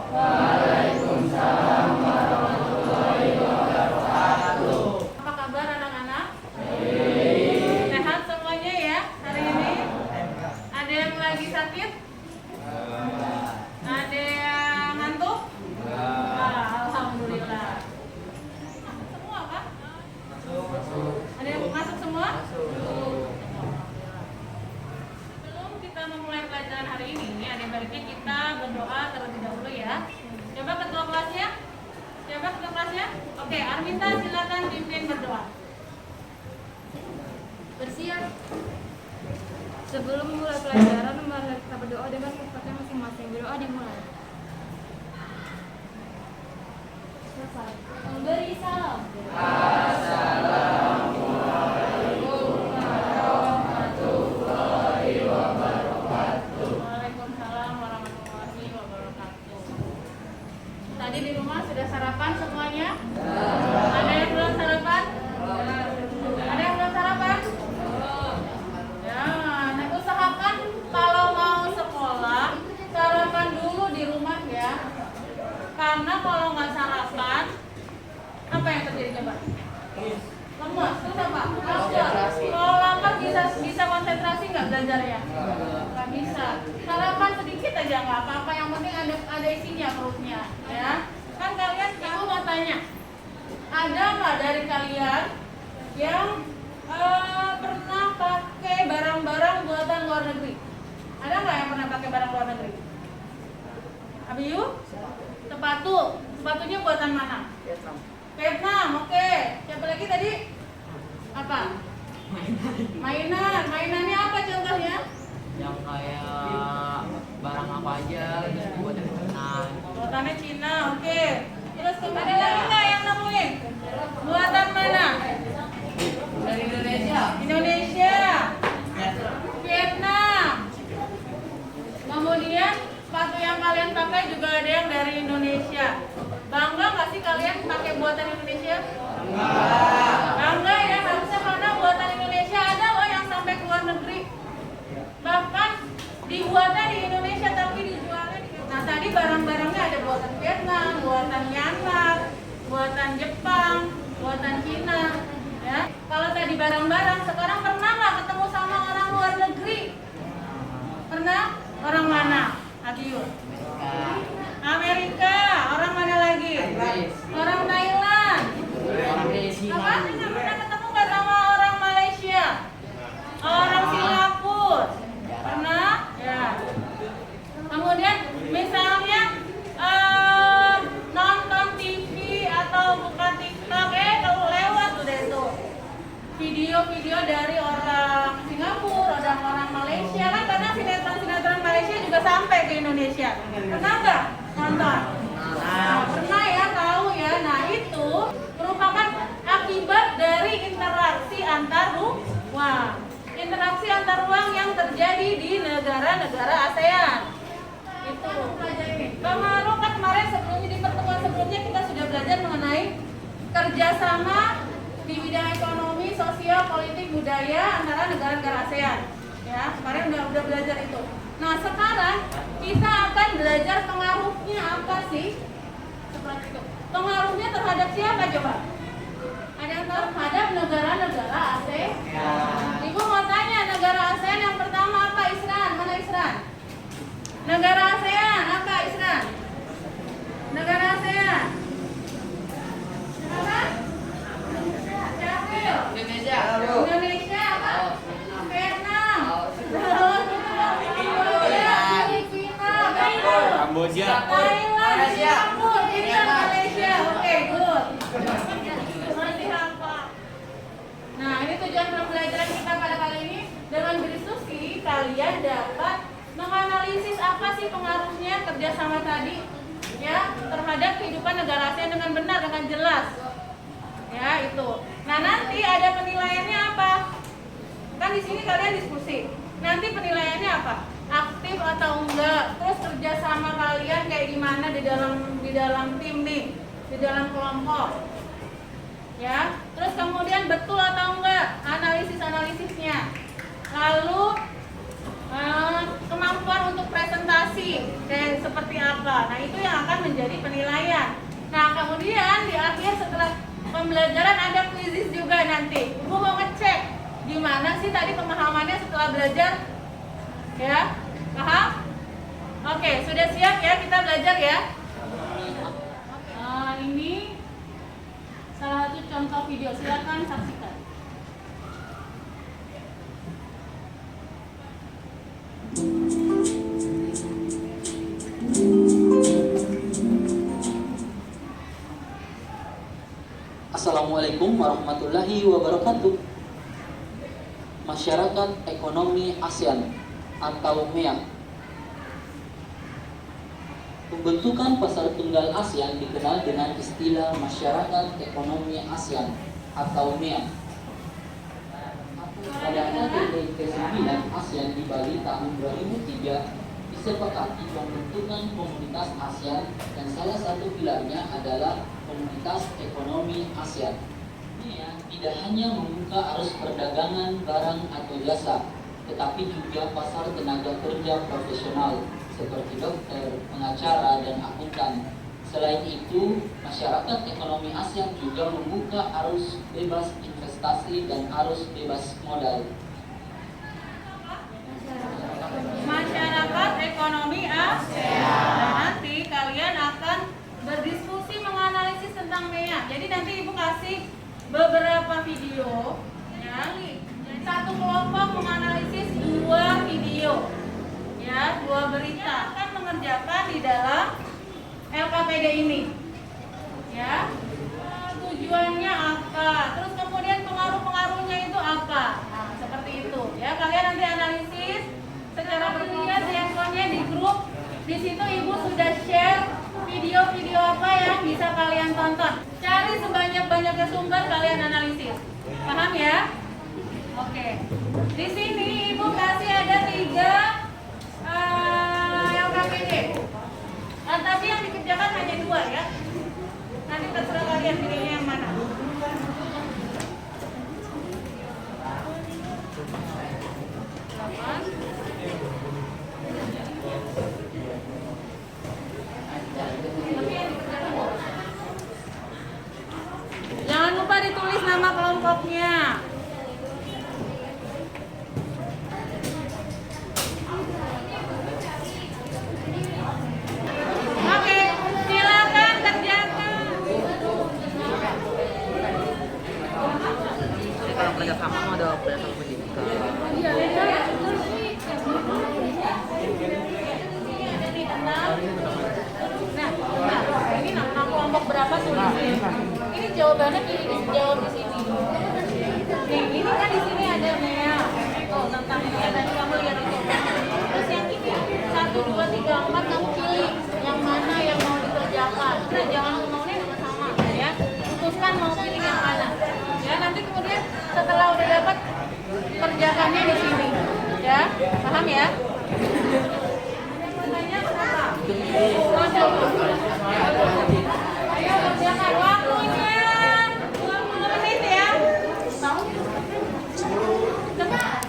Waalaikumsalam warahmatullahi wabarakatuh. Apa kabar anak-anak? Sehat semuanya ya hari ini? Ada yang lagi sakit? Ada yang ngantuk? Alhamdulillah. Semua kan? Ada yang masuk semua? Sebelum kita memulai pelajaran hari ini, ada baiknya kita berdoa terlebih dahulu ya. Coba ketua kelasnya. Oke, Arminta silakan pimpin berdoa. Bersiap. Sebelum memulai pelajaran, mari kita berdoa dengan tempatnya masing-masing. Berdoa dimulai. Selesai. Memberi salam. Assalamualaikum warahmatullahi wabarakatuh. Waalaikumsalam warahmatullahi wabarakatuh. Tadi di rumah sudah sarapan semuanya? Ada yang belum sarapan? Ada yang belum sarapan? Ya, nah usahakan kalau mau sekolah sarapan dulu di rumah ya. Karena kalau nggak sarapan, apa yang terjadi coba? Lemas, terus apa? Lapar. Kalau lapar bisa konsentrasi nggak belajarnya? Nggak bisa. Sarapan sedikit aja nggak apa-apa. Yang penting ada isinya perutnya, ya. Kan kalian, aku mau tanya, ada nggak dari kalian yang pernah pakai barang-barang buatan luar negeri? Ada nggak yang pernah pakai barang luar negeri? Abiyu? Sepatunya buatan mana? Vietnam, oke. Siapa lagi tadi? Apa? Mainannya apa contohnya? Yang kayak barang apa aja terus dibuat dari Cina. Buatannya Cina, oke. Terus ada lagi nggak yang nemuin? Buatan mana? Dari Indonesia. Vietnam. Kemudian sepatu yang kalian pakai juga ada yang dari Indonesia. Bangga nggak sih kalian pakai buatan Indonesia? Bangga ya, harusnya karena buatan Indonesia ada loh yang sampai ke luar negeri. Bahkan dibuatnya di Indonesia tapi dijualnya di Vietnam. Nah tadi barang-barangnya ada buatan Vietnam, buatan Myanmar, buatan Jepang, buatan Cina. Ya, kalau tadi barang-barang, sekarang pernah nggak ketemu sama orang luar negeri? Pernah? Orang mana? Agiu. Amerika. Orang mana lagi? Orang Thailand. Orang Malaysia. Apa? Pernah ketemu nggak sama orang Malaysia? Orang Singapura? Pernah? Ya. Kemudian misalnya nonton TV atau buka TikTok, kalau lewat udah tuh video-video dari orang Singapura, orang Malaysia kan, karena sinetron Malaysia juga sampai ke Indonesia. Pernah nggak nonton? Nah, pernah ya, tahu ya. Nah itu merupakan akibat dari interaksi antar ruang. Interaksi antar ruang yang terjadi di negara-negara ASEAN. Itu pengaruh kan kemarin sebelumnya di pertemuan sebelumnya kita sudah belajar mengenai kerjasama di bidang ekonomi, sosial, politik, budaya antara negara-negara ASEAN. Ya, kemarin udah belajar itu. Nah, sekarang kita akan belajar pengaruhnya apa sih? Seperti itu. Pengaruhnya terhadap siapa coba? Ada yang tahu? Terhadap negara-negara ASEAN. Ibu mau tanya, negara ASEAN yang pertama apa? Isran. Mana Isran? Negara ASEAN apa Isran? Negara ASEAN. Apa? Indonesia. Indonesia apa? Vietnam. Kamboja. Thailand, Singapura, Malaysia. Oke, good. Masih hafal. Nah, ini tujuan pembelajaran kita pada kali ini. Dengan berdiskusi, kalian dapat menganalisis apa sih pengaruhnya kerjasama tadi ya terhadap kehidupan negara ASEAN dengan benar, dengan jelas. Ya, itu. Nah, nanti ada penilaiannya apa? Kan di sini kalian diskusi. Nanti penilaiannya apa? Aktif atau enggak? Terus kerjasama kalian kayak gimana di dalam tim nih, di dalam kelompok? Ya. Terus kemudian betul atau enggak analisisnya? Lalu kemampuan untuk presentasi kayak seperti apa? angka. Nah, itu yang akan menjadi penilaian. Nah, kemudian di akhir setelah pembelajaran ada kuisis juga nanti. Ibu mau ngecek gimana sih tadi pemahamannya setelah belajar? Ya, paham? Oke, sudah siap ya kita belajar ya? Ini salah satu contoh video, silakan saksikan. Assalamualaikum warahmatullahi wabarakatuh. Masyarakat Ekonomi ASEAN atau MEA. Pembentukan pasar tunggal ASEAN dikenal dengan istilah Masyarakat Ekonomi ASEAN atau MEA. Pada KTT ke-9 ASEAN di Bali tahun 2003 disepakati pembentukan komunitas ASEAN dan salah satu pilarnya adalah Komunitas Ekonomi ASEAN. MEA tidak hanya membuka arus perdagangan barang atau jasa, tetapi juga pasar tenaga kerja profesional seperti dokter, pengacara, dan akuntan. Selain itu, masyarakat ekonomi ASEAN juga membuka arus bebas investasi dan arus bebas modal. Masyarakat ekonomi ASEAN. Dan nanti kalian akan berdiskusi menganalisis tentang MEA. Jadi nanti ibu kasih beberapa video ya. Satu kelompok menganalisis 2 video ya, 2 berita akan mengerjakan di dalam LKPD ini ya. Tujuannya apa, terus kemudian pengaruh-pengaruhnya itu apa, nah seperti itu ya. Kalian nanti analisis secara berkelompok, handphonenya di grup. Di situ ibu sudah share video-video apa yang bisa kalian tonton. Cari sebanyak-banyaknya sumber, kalian analisis. Paham ya? Oke. Di sini ibu kasih ada 3 LKPD. Tapi yang dikerjakan hanya 2 ya. Nanti terserah kalian pilihnya yang mana. Jangan lupa ditulis nama kelompoknya. Oke, silakan kerjakan. Jadi kalau kerja sama mau ada kerja sama pendidikan. Iya, nah, ini nama kelompok berapa tulis? Ini jawabannya pilih jawab di sini. Nih, ini kan di sini ada MEA. Oh, tentang MEA tadi kamu lihat itu. Terus yang ini 1, 2, 3, 4 kamu pilih yang mana yang mau dikerjakan. Nah, jangan ngomongnya dengan sama ya. Putuskan mau pilih yang mana. Ya, nanti kemudian setelah udah dapat kerjakannya di sini. Ya, paham ya? Tanya kenapa? Ayo kerjakan waktunya 20 menit ya. Cepat.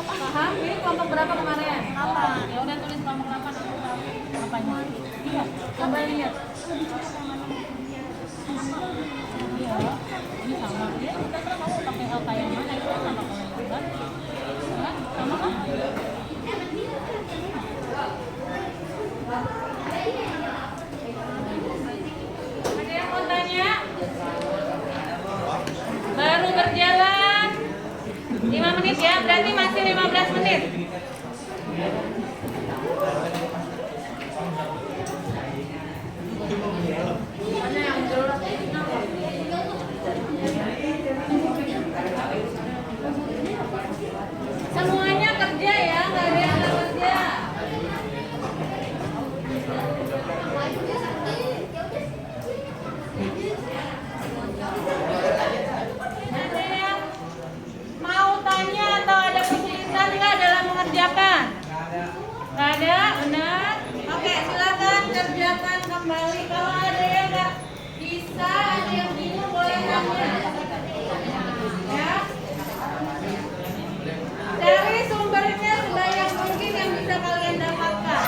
Paham? Ini kelompok berapa kemarin? 8. Ya udah tulis kelompok 8. Apanya? Iya. Coba lihat. Iya. Ini sama. Ya, terserah kamu pakai LK yang mana itu sama kalau itu kan? Sama kan? Ada yang mau tanya? Baru berjalan 5 menit ya, berarti masih 15 menit. Semuanya kerja ya, nggak ada yang nggak kerja. Ada yang mau tanya atau ada kesulitan nggak dalam mengerjakan? ada, benar. Oke, silakan kerjakan kembali. Kalau ada yang nggak bisa, ada yang bingung boleh tanya. Ya. Cari sumbernya sebanyak mungkin yang bisa kalian dapatkan.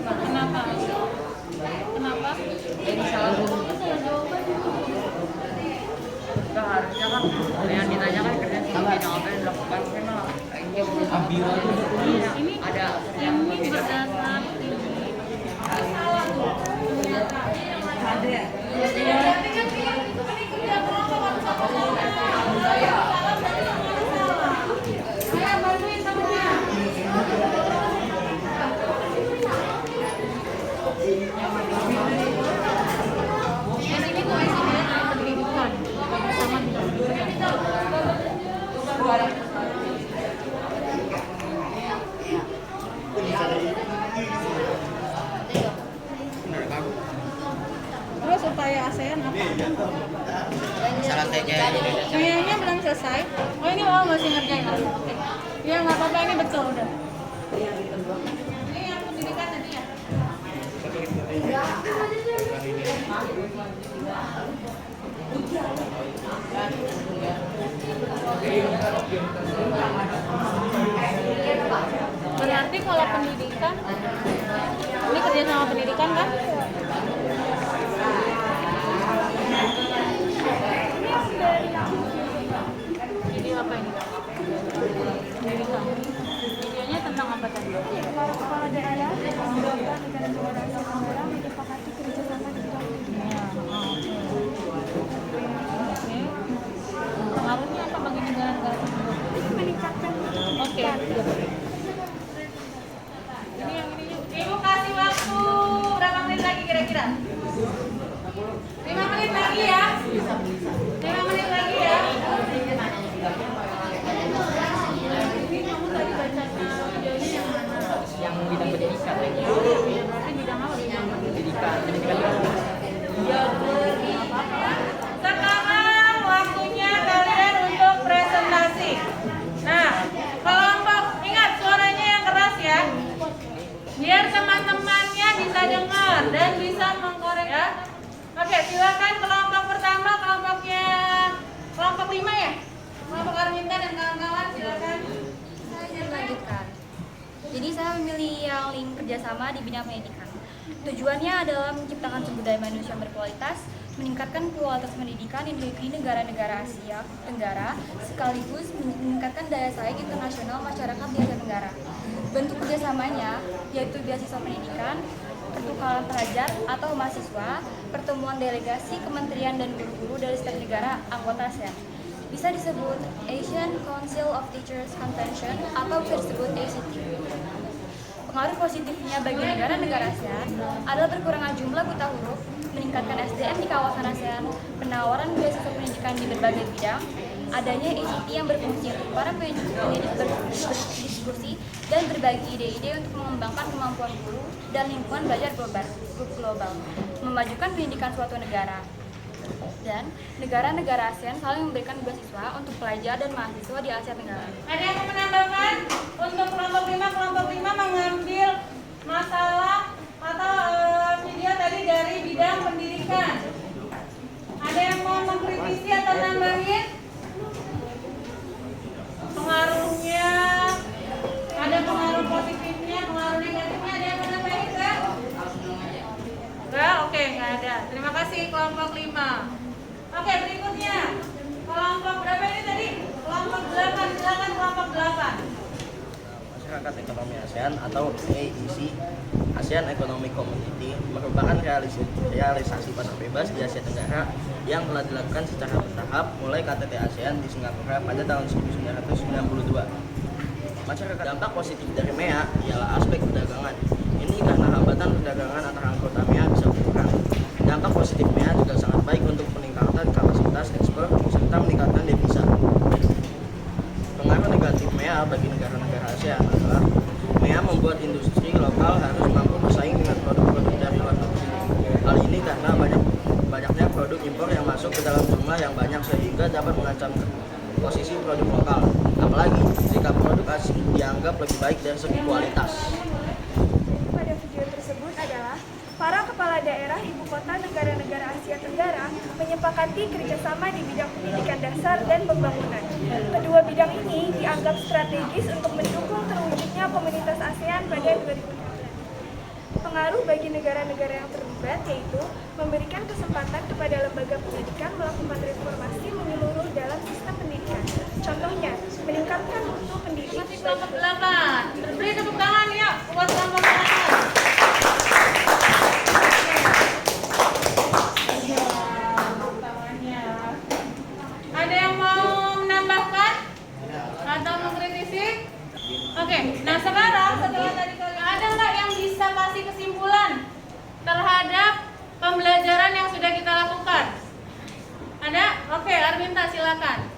Kenapa? Kenapa? Ini salah satu. Enggak harusnya kan yang ditanyakan kerja di bidang apa yang dilakukan karena Ini ada yang ini berdasar Salah tuh. Berarti kan ini kerja kelompok harus sama-sama. Salah berarti semuanya salah. Ayo bantuin temennya. yang ini tuh isinya pendidikan sama Terus upaya ASEAN apa? salah kayak Kayaknya belum selesai. Oh ini masih ngerjain. Oke. Ya nggak apa-apa ini betul udah. Ini yang pendidikan tadi ya. berarti kalau pendidikan ini kerja sama pendidikan kan? Ini apa ini? Pendidikan. Videonya tentang apa tadi? Kepala daerah, negara negara negara menyepakati kerjasama di bidang pendidikan. Oke. Pengaruhnya apa bagi negara-negara tersebut? Meningkatkan Oke. Ini yang ini yuk. Ibu kasih waktu berapa menit lagi kira-kira? 5 menit lagi ya. 5 menit lagi ya. Ini kamu tadi baca videonya yang mana? yang bidang pendidikan Berarti bidang apa? Bidang pendidikan Sekarang waktunya kalian untuk presentasi. Nah, kelompok ingat suaranya yang keras ya. Biar teman-temannya bisa dengar dan bisa mengkorek ya. Oke, silakan kelompok pertama, kelompok 5 ya. Kelompok Arminta dan kawan-kawan silakan. Saya melanjutkan. Jadi saya memilih yang link kerjasama di bidang pendidikan. Tujuannya adalah menciptakan sumber daya manusia yang berkualitas, meningkatkan kualitas pendidikan di negara-negara Asia Tenggara, sekaligus meningkatkan daya saing internasional masyarakat di Asia Tenggara. Bentuk kerjasamanya yaitu beasiswa pendidikan, pertukaran pelajar atau mahasiswa, pertemuan delegasi, kementerian dan guru-guru dari setiap negara anggota ASEAN. Bisa disebut Asian Council of Teachers Convention atau bisa disebut ACT. Pengaruh positifnya bagi negara-negara ASEAN adalah berkurangnya jumlah buta huruf, meningkatkan SDM di kawasan ASEAN, penawaran beasiswa pendidikan di berbagai bidang, adanya ACT yang berfungsi untuk para pendidik berdiskusi dan berbagi ide-ide untuk mengembangkan kemampuan guru dan lingkungan belajar global, memajukan pendidikan suatu negara. Dan negara-negara ASEAN saling memberikan beasiswa untuk pelajar dan mahasiswa di Asia Tenggara. Ada yang mau menambahkan? Untuk kelompok 5 mengambil masalah atau video tadi dari bidang pendidikan. Ada yang mau mengkritisi atau nambahin? Pengaruhnya, ada pengaruh positifnya, pengaruh negatifnya, ada yang mau nambahin enggak? Enggak? Oke, enggak ada. Terima kasih kelompok 5. Oke, berikutnya. Kelompok berapa ini tadi? Kelompok 8, silakan kelompok 8. Masyarakat Ekonomi ASEAN atau AEC, ASEAN Economic Community, merupakan realisasi pasar bebas di Asia Tenggara yang telah dilakukan secara bertahap mulai KTT ASEAN di Singapura pada tahun 1992. Masyarakat dampak positif dari MEA ialah aspek perdagangan. Ini karena hambatan perdagangan antara anggota MEA bisa berkurang. Dampak positif MEA juga sangat baik untuk peningkatan kapasitas ekspor serta meningkatkan devisa. Pengaruh negatif MEA bagi negara-negara ASEAN adalah karena banyaknya produk impor yang masuk ke dalam jumlah yang banyak sehingga dapat mengancam posisi produk lokal. Apalagi jika produk asing dianggap lebih baik dari segi kualitas. Pada video tersebut adalah para kepala daerah ibu kota negara-negara Asia Tenggara menyepakati kerjasama di bidang pendidikan dasar dan pembangunan. Kedua bidang ini dianggap strategis untuk mendukung terwujudnya komunitas ASEAN pada 2015. Pengaruh bagi negara-negara yang terlibat yaitu memberikan kesempatan kepada lembaga pendidikan melakukan reformasi menyeluruh dalam sistem pendidikan. Contohnya, meningkatkan mutu pendidik. Masih kelompok 8. Beri tepuk tangan ya buat kelompok 8. Ada yang mau menambahkan atau mengkritisi? Oke, nah sekarang setelah tadi kalian ada nggak yang bisa kasih kesimpulan terhadap pembelajaran yang sudah kita lakukan? Ada? Oke, Arminta silakan.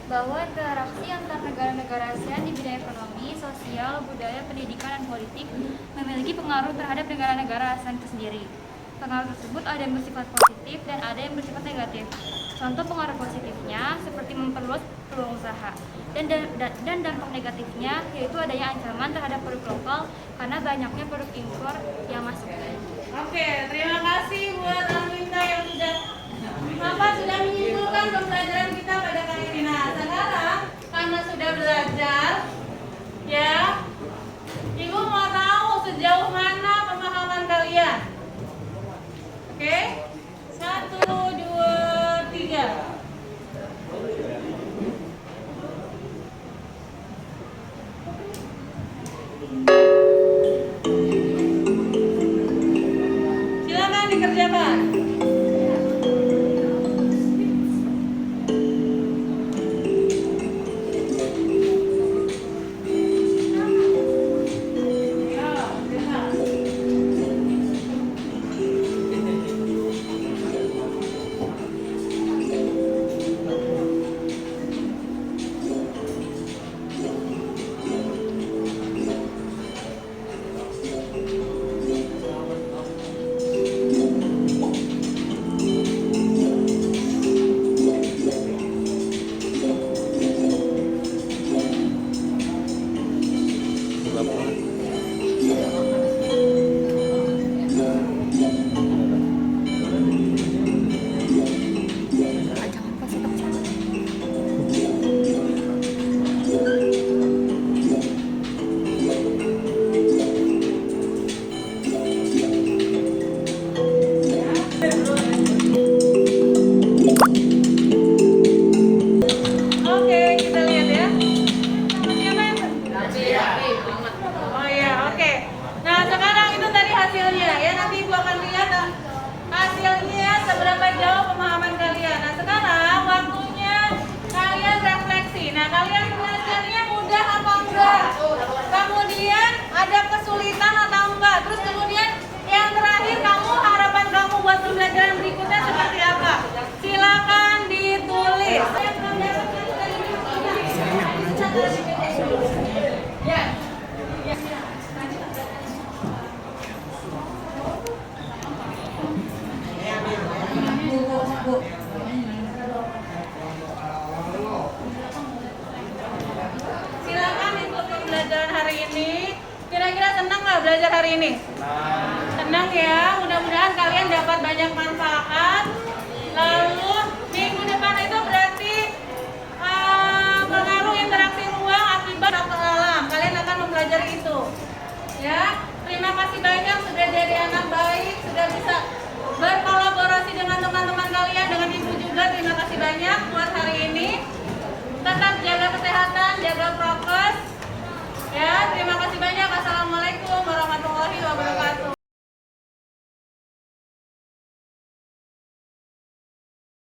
Bahwa interaksi antar negara-negara ASEAN di bidang ekonomi, sosial, budaya, pendidikan, dan politik memiliki pengaruh terhadap negara-negara ASEAN itu sendiri. Pengaruh tersebut ada yang bersifat positif dan ada yang bersifat negatif. Contoh pengaruh positifnya seperti memperluas peluang usaha, dan dampak negatifnya yaitu adanya ancaman terhadap produk lokal karena banyaknya produk impor yang masuk. Oke, terima kasih buat Arminta yang sudah menyimpulkan pembelajaran kita pada kali ini. Nah, sekarang karena sudah belajar, ya, Ibu mau tahu sejauh mana pemahaman kalian? Oke, 1, 2, 3. Silakan dikerjakan. seberapa jauh pemahaman kalian. Nah sekarang waktunya kalian refleksi. Nah kalian belajarnya mudah apa enggak? Kemudian ada kesulitan atau enggak? Terus kemudian yang terakhir, kamu harapan kamu buat pembelajaran berikutnya seperti apa? Silakan ditulis. Silakan ikut pembelajaran hari ini. Kira-kira senang nggak belajar hari ini? Senang ya. Mudah-mudahan kalian dapat banyak manfaat. Lalu minggu depan itu berarti pengaruh interaksi ruang akibat